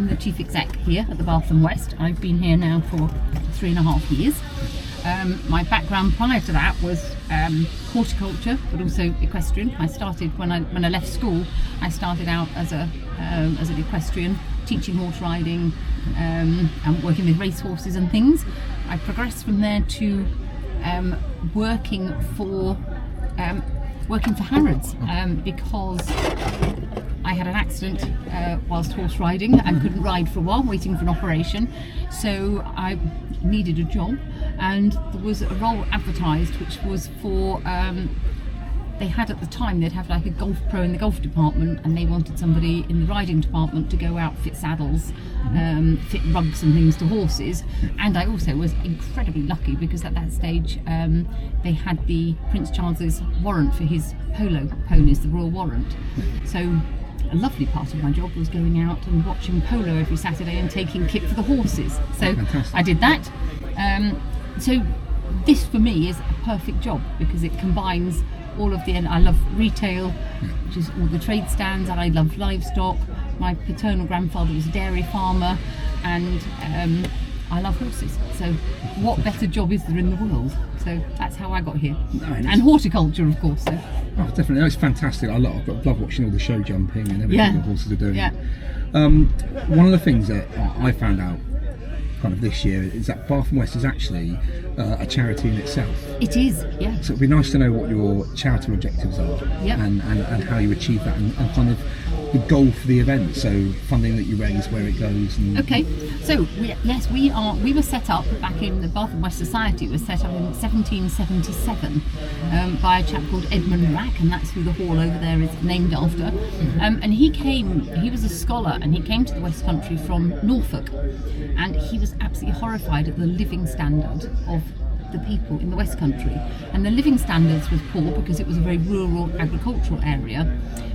I'm the chief exec here at the Bath and West. I've been here now for 3.5 years. My background prior to that was horticulture, but also equestrian. I started when I left school. I started out as an equestrian, teaching horse riding and working with racehorses and things. I progressed from there to working for Harrods because I had an accident whilst horse riding and couldn't ride for a while, waiting for an operation. So I needed a job, and there was a role advertised which was for they had at the time, they'd have like a golf pro in the golf department, and they wanted somebody in the riding department to go out, fit saddles, fit rugs and things to horses. And I also was incredibly lucky because at that stage they had the Prince Charles's warrant for his polo ponies, the Royal Warrant. So a lovely part of my job was going out and watching polo every Saturday and taking kit for the horses. So fantastic. I did that. So this for me is a perfect job because it combines all of I love retail, which is all the trade stands, and I love livestock. My paternal grandfather was a dairy farmer, and I love horses. So what better job is there in the world? So that's how I got here. And horticulture, of course. So. Oh, definitely. No, it's fantastic. I love watching all the show jumping and everything the horses are doing. Yeah. One of the things that I found out kind of this year is that Bath and West is actually a charity in itself. It is, yeah. So it'd be nice to know what your charitable objectives are, and how you achieve that, and kind of the goal for the event. So funding that you raise, where it goes. Okay, so we were set up back in the Bath and West Society. It was set up in 1777 by a chap called Edmund Rack, and that's who the hall over there is named after. And he was a scholar, and he came to the West Country from Norfolk, and he was absolutely horrified at the living standard of the people in the West Country. And the living standards was poor because it was a very rural agricultural area,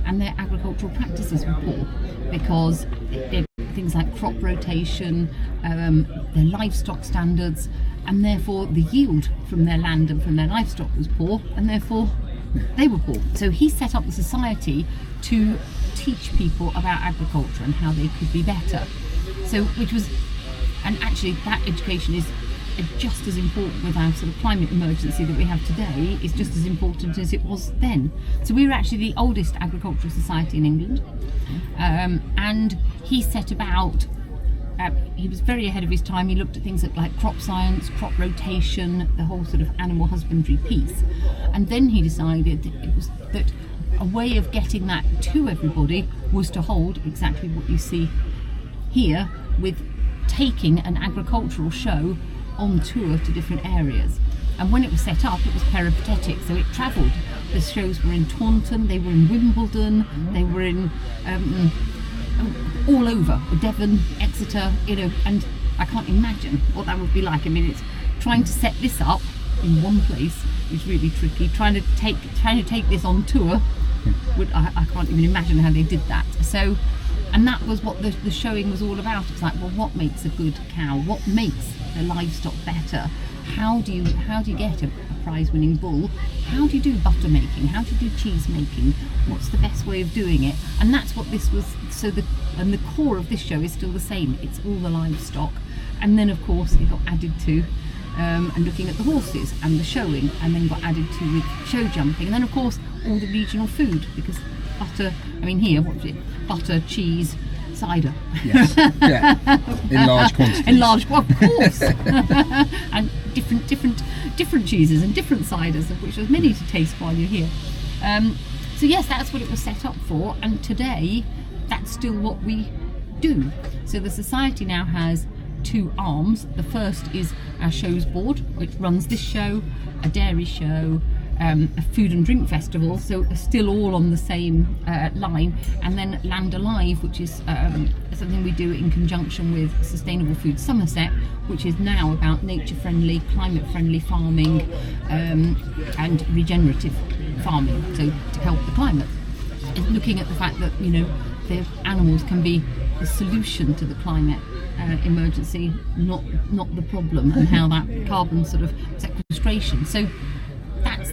and their agricultural practices were poor because they things like crop rotation, their livestock standards, and therefore the yield from their land and from their livestock was poor, and therefore they were poor. So he set up the society to teach people about agriculture and how they could be better. And actually that education is just as important with our sort of climate emergency that we have today, is just as important as it was then. So we were actually the oldest agricultural society in England, and he set about, he was very ahead of his time. He looked at things like crop science, crop rotation, the whole sort of animal husbandry piece, and then he decided that a way of getting that to everybody was to hold exactly what you see here, with taking an agricultural show on tour to different areas. And when it was set up, it was peripatetic, so it travelled. The shows were in Taunton, they were in Wimbledon, they were in all over, Devon, Exeter, and I can't imagine what that would be like. I mean, it's trying to set this up in one place is really tricky. Trying to take this on tour, I can't even imagine how they did that. So, and that was what the showing was all about. It's like, well, what makes a good cow? What makes the livestock better? How do you get a prize-winning bull? How do you do butter making? How do you do cheese making? What's the best way of doing it? And that's what this was. So the core of this show is still the same. It's all the livestock, and then of course it got added to and looking at the horses and the showing, and then got added to with show jumping, and then of course all the regional food, because butter. I mean, here, what's it? Butter, cheese, cider. Yes. Yeah. In large quantities. Of course. And different cheeses and different ciders, of which there's many to taste while you're here. So yes, that's what it was set up for, and today that's still what we do. So the society now has two arms. The first is our shows board, which runs this show, a dairy show, a food and drink festival, so still all on the same line, and then Land Alive, which is something we do in conjunction with Sustainable Food Somerset, which is now about nature-friendly, climate-friendly farming and regenerative farming, so to help the climate. It's looking at the fact that, the animals can be the solution to the climate emergency, not the problem, and how that carbon sort of sequestration. So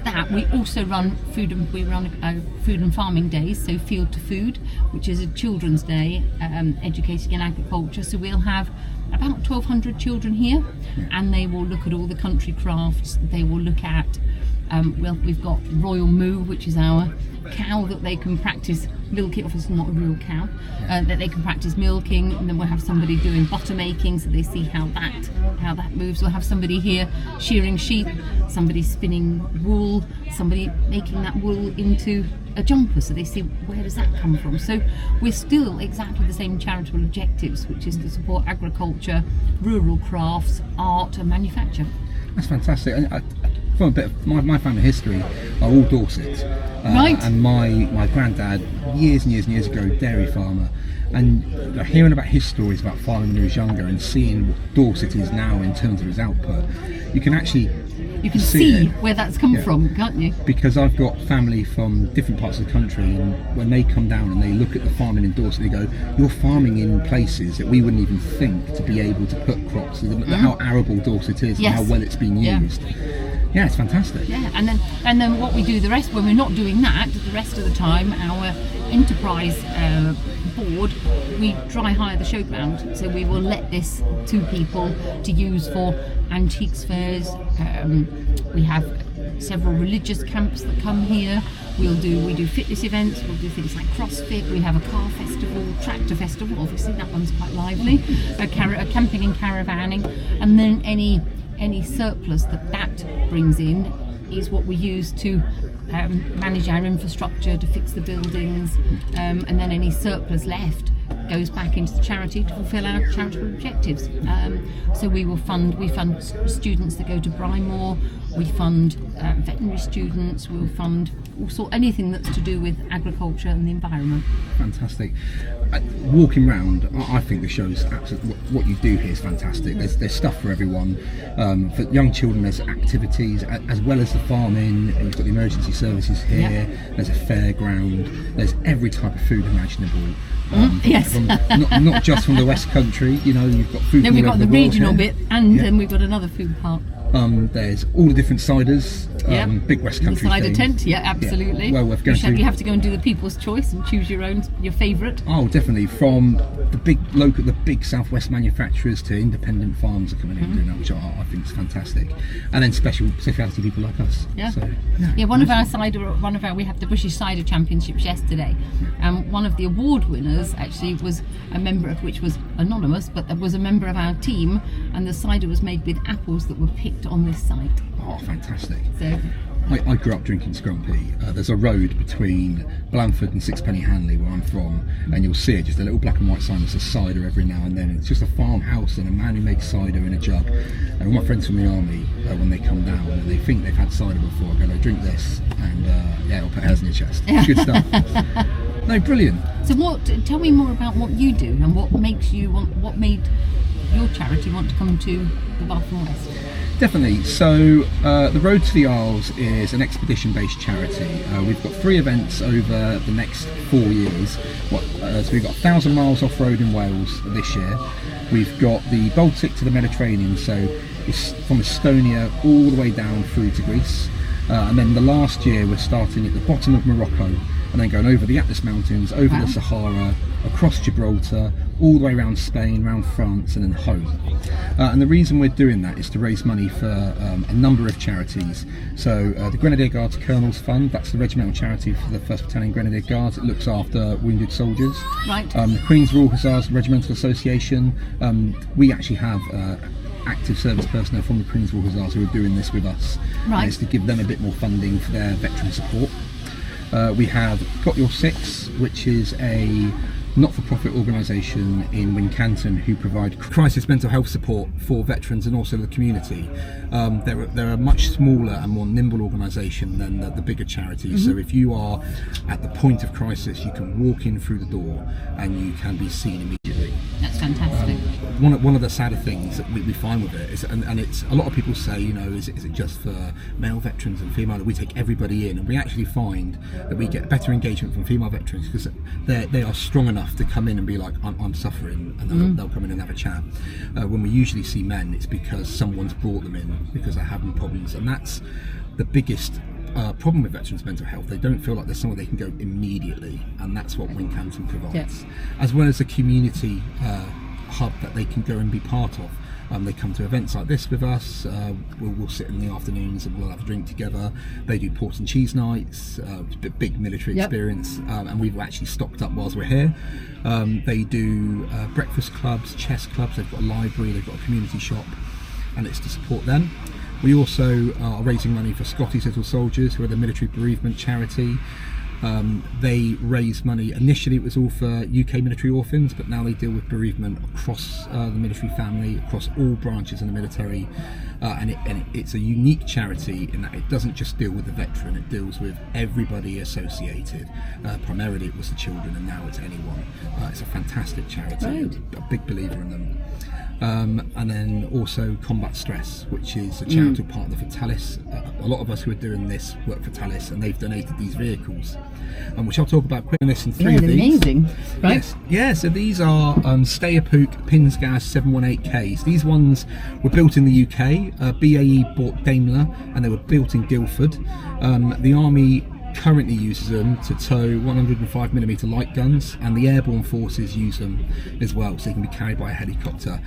that, we also run food and farming days, so Field to Food, which is a children's day, educating in agriculture. So we'll have about 1,200 children here, and they will look at all the country crafts. They will look at, we've got Royal Moo, which is our cow that they can practice milking. Obviously not a real cow, that they can practice milking, and then we'll have somebody doing butter making, so they see how that moves. We'll have somebody here shearing sheep, somebody spinning wool, somebody making that wool into a jumper, so they see where does that come from. So we're still exactly the same charitable objectives, which is to support agriculture, rural crafts, art and manufacture. That's fantastic. And from a bit of my family history are all Dorset, Right. And my granddad, years and years and years ago, dairy farmer, and hearing about his stories about farming when he was younger and seeing what Dorset is now in terms of his output, you can actually see where that's come from, can't you? Because I've got family from different parts of the country, and when they come down and they look at the farming in Dorset, they go, "You're farming in places that we wouldn't even think to be able to put crops." How arable Dorset is, Yes. and how well it's been used. Yeah, it's fantastic. Yeah, and then what we do the rest, when we're not doing that, the rest of the time, our enterprise board, we dry hire the showground. So we will let this to people to use for antiques fairs. We have several religious camps that come here. We do fitness events. We'll do things like CrossFit. We have a car festival, tractor festival. Obviously, that one's quite lively. A camping and caravanning, and then any surplus that brings in is what we use to manage our infrastructure, to fix the buildings, and then any surplus left goes back into the charity to fulfil our charitable objectives. So we fund students that go to Brymore, we fund veterinary students, we'll fund anything that's to do with agriculture and the environment. Fantastic. Walking round, I think the show's absolutely, what you do here is fantastic. There's stuff for everyone. For young children, there's activities as well as the farming. You've got the emergency services here. Yeah. There's a fairground. There's every type of food imaginable. Yes. Not just from the West Country. You know, you've got food. Then we've got the regional here. bit, and then we've got another food park. There's all the different ciders. Big West Country the cider thing. tent, absolutely. Well worth going to. You have to go and do the People's Choice and choose your favourite. Oh, definitely. From the big Southwest manufacturers to independent farms are coming in doing that, which I think is fantastic. And then specialty people like us. Yeah. So, we had the British Cider Championships yesterday, and one of the award winners actually was a member of, which was anonymous, but there was a member of our team, and the cider was made with apples that were picked on this site. Oh, fantastic. So I grew up drinking scrumpy. There's a road between Blandford and Sixpenny Hanley where I'm from, and you'll see it, just a little black and white sign that says cider every now and then. It's just a farmhouse and a man who makes cider in a jug. And all my friends from the army, when they come down and they think they've had cider before, I go, "No, drink this," and it'll put hairs in your chest. It's good stuff. No, brilliant. So tell me more about what you do and what made your charity want to come to the Bath and West? Definitely. So the Road to the Isles is an expedition-based charity. We've got 3 events over the next 4 years. So we've got 1,000 miles off-road in Wales this year. We've got the Baltic to the Mediterranean, so it's from Estonia all the way down through to Greece. And then the last year we're starting at the bottom of Morocco and then going over the Atlas Mountains, over the Sahara, across Gibraltar, all the way around Spain, around France, and then home. And the reason we're doing that is to raise money for a number of charities. So the Grenadier Guards Colonels Fund, that's the regimental charity for the 1st Battalion Grenadier Guards. It looks after wounded soldiers. Right. The Queen's Royal Hussars Regimental Association, we actually have active service personnel from the Queen's Royal Hussars who are doing this with us. Right. And it's to give them a bit more funding for their veteran support. We have Got Your Six, which is a not-for-profit organisation in Wincanton who provide crisis mental health support for veterans and also the community. They're a much smaller and more nimble organisation than the bigger charities. So if you are at the point of crisis, you can walk in through the door and you can be seen immediately. That's fantastic. One of the sadder things that we find with it is, and it's a lot of people say, is it just for male veterans and female? We take everybody in, and we actually find that we get better engagement from female veterans because they are strong enough to come in and be like, I'm suffering, and they'll come in and have a chat. When we usually see men, it's because someone's brought them in because they're having problems, and that's the biggest problem with veterans' mental health. They don't feel like there's somewhere they can go immediately, and that's what Wincanton provides, as well as a community hub that they can go and be part of. They come to events like this with us. We'll sit in the afternoons and we'll have a drink together. They do port and cheese nights, big military experience, and we've actually stocked up whilst we're here. They do breakfast clubs, chess clubs. They've got a library, they've got a community shop, and it's to support them. We also are raising money for Scottish Little Soldiers, who are the military bereavement charity. They raise money. Initially it was all for UK military orphans, but now they deal with bereavement across the military family, across all branches in the military, and it's a unique charity in that it doesn't just deal with the veteran, it deals with everybody associated. Primarily it was the children, and now it's anyone. It's a fantastic charity. Right. A big believer in them. And then also Combat Stress, which is a charitable partner for Talis. A lot of us who are doing this work for Talis, and they've donated these vehicles, which I'll talk about quick in this. And three of these. Amazing, right? Yes, yeah. So these are Steyr-Pook PinzPod 718Ks. These ones were built in the UK. BAE bought Daimler, and they were built in Guildford. The Army currently uses them to tow 105mm light guns, and the airborne forces use them as well, so they can be carried by a helicopter.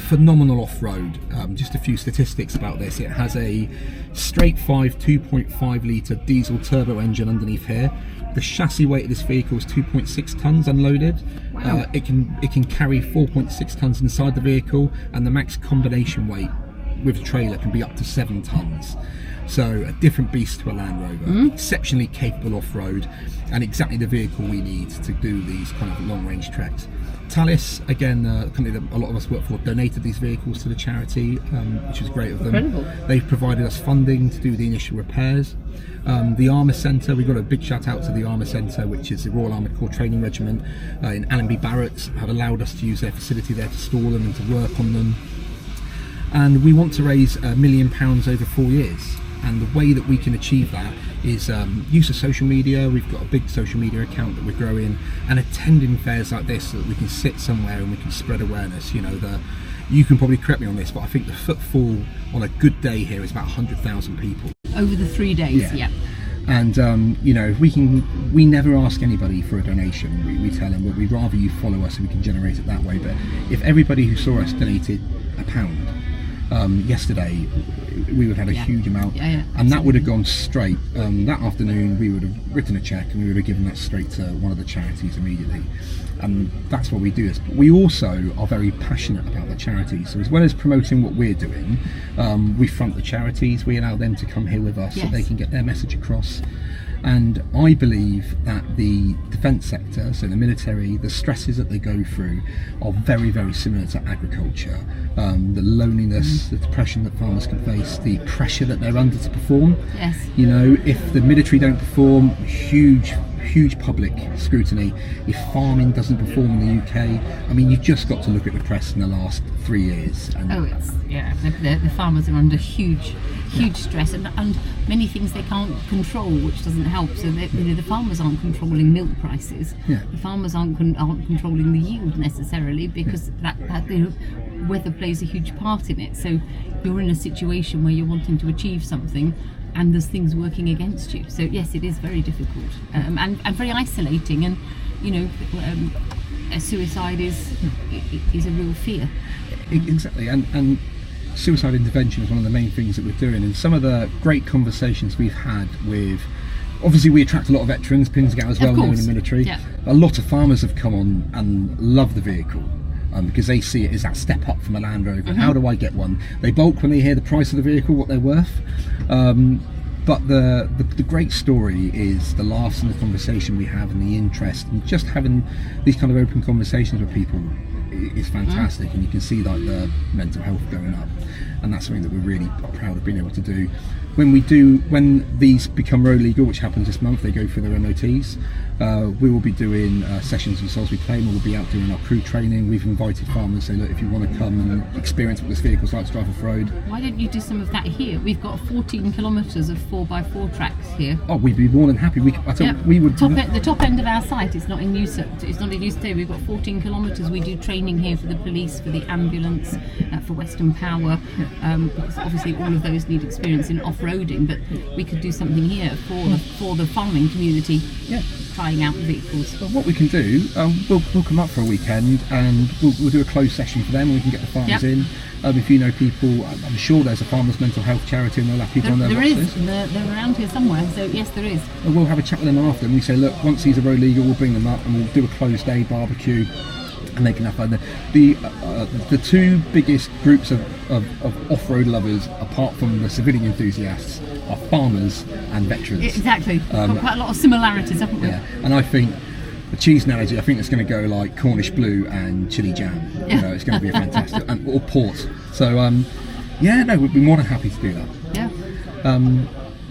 Phenomenal off-road. Just a few statistics about this. It has a straight 5 2.5 litre diesel turbo engine underneath here. The chassis weight of this vehicle is 2.6 tonnes unloaded. Wow. It can carry 4.6 tonnes inside the vehicle, and the max combination weight with the trailer can be up to 7 tonnes. So a different beast to a Land Rover, exceptionally capable off-road, and exactly the vehicle we need to do these kind of long-range treks. Talis, again, a company that a lot of us work for, donated these vehicles to the charity, which is great of them. Incredible. They've provided us funding to do the initial repairs. The Armour Centre, we've got a big shout out to the Armour Centre, which is the Royal Armoured Corps Training Regiment in Allenby Barracks, have allowed us to use their facility there to store them and to work on them. And we want to raise £1 million over 4 years. And the way that we can achieve that is use of social media. We've got a big social media account that we're growing, and attending fairs like this so that we can sit somewhere and we can spread awareness. You know, you can probably correct me on this, but I think the footfall on a good day here is about 100,000 people. Over the 3 days, yeah. And you know, we never ask anybody for a donation. We tell them, well, we'd rather you follow us so we can generate it that way. But if everybody who saw us donated £1, yesterday we would have had a huge amount, and that would have gone straight. That afternoon we would have written a cheque and we would have given that straight to one of the charities immediately. And that's what we do. But we also are very passionate about the charities. So as well as promoting what we're doing, we front the charities. We allow them to come here with us so they can get their message across. And I believe that the defence sector, so the military, the stresses that they go through are very, very similar to agriculture. The loneliness, the depression that farmers can face, the pressure that they're under to perform. Yes. You know, if the military don't perform, huge public scrutiny. If farming doesn't perform in the UK, I mean, you've just got to look at the press in the last 3 years. And the farmers are under huge stress, and many things they can't control, which doesn't help. So the farmers aren't controlling milk prices. The farmers aren't controlling the yield necessarily, because that the weather plays a huge part in it. So you're in a situation where you're wanting to achieve something, and there's things working against you. So yes, it is very difficult, and very isolating, and you know, suicide is a real fear. Exactly, and suicide intervention is one of the main things that we're doing. And some of the great conversations we've had with, obviously we attract a lot of veterans. PinzPod is well known in the military. A lot of farmers have come on and love the vehicle, because they see it as that step up from a Land Rover. How do I get one? They balk when they hear the price of the vehicle, what they're worth. But the great story is the laughs and the conversation we have, and the interest, and just having these kind of open conversations with people is fantastic. And you can see like the mental health going up, and that's something that we're really proud of being able to do. When these become road legal, which happens this month, they go through their MOTs. We will be doing sessions with Salisbury Plain. We'll be out doing our crew training. We've invited farmers, say, look, if you want to come and experience what this vehicle's like to drive off road. Why don't you do some of that here? We've got 14 kilometres of 4x4 tracks here. Oh, we'd be more than happy. We would. The top end of our site. It's not in use. It's not in use today. We've got 14 kilometres. We do training here for the police, for the ambulance, for Western Power, because obviously all of those need experience in off-roading. But we could do something here for the farming community. Yeah. Trying out the vehicles. Well, what we can do, we'll come up for a weekend and we'll do a closed session for them, and we can get the farmers in. If you know people, I'm sure there's a farmers' mental health charity and they'll have people on their There boxes. is. They're around here somewhere. So yes, there is. And we'll have a chat with them after, and we say, look, once these are road legal, we'll bring them up and we'll do a closed day barbecue, and they can have fun. The two biggest groups of off-road lovers, apart from the civilian enthusiasts, are farmers and veterans. Exactly. We've got quite a lot of similarities, haven't we? Yeah, and I think the cheese analogy, I think it's going to go like Cornish blue and chili jam. Yeah. You know, it's going to be a fantastic, or port. So, we'd be more than happy to do that. Yeah.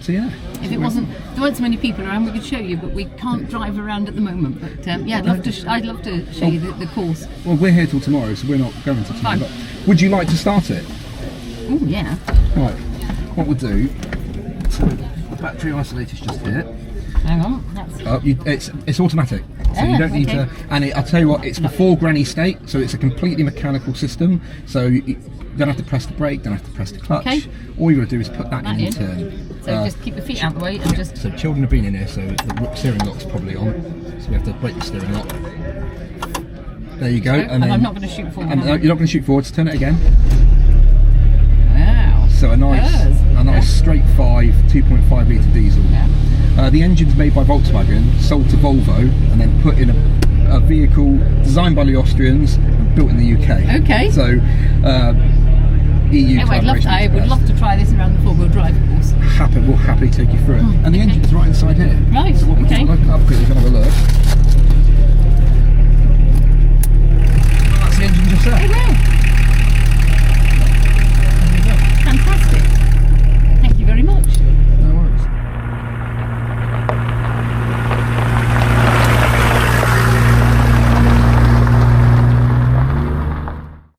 So yeah. If there weren't so many people around, we could show you, but we can't drive around at the moment. But I'd love to show you the course. Well, we're here till tomorrow, so we're not going to tomorrow. Fine. But would you like to start it? Oh yeah. Right. What we'll do. So the battery isolator's just here. Hang on. That's It's automatic, so you don't need okay. to. And I'll tell you what, it's before granny state, so it's a completely mechanical system. So you don't have to press the brake, don't have to press the clutch. Okay. All you got to do is put that in in. turn. So just keep your feet out of the way and just. So children have been in here, so the steering lock's probably on. So we have to break the steering lock. There you go. And I'm not going to shoot forward. And you're not going to shoot forwards. Turn it again. Wow. So a nice straight 2.5 litre diesel. Yeah. The engine's made by Volkswagen, sold to Volvo, and then put in a vehicle designed by the Austrians and built in the UK. Okay. So EU collaboration. I would love to try this around the four-wheel drive course. We'll happily take you through it. And the engine's right inside here. Right. So Okay. I'll quickly have a look. That's the engine just there. Oh, wow.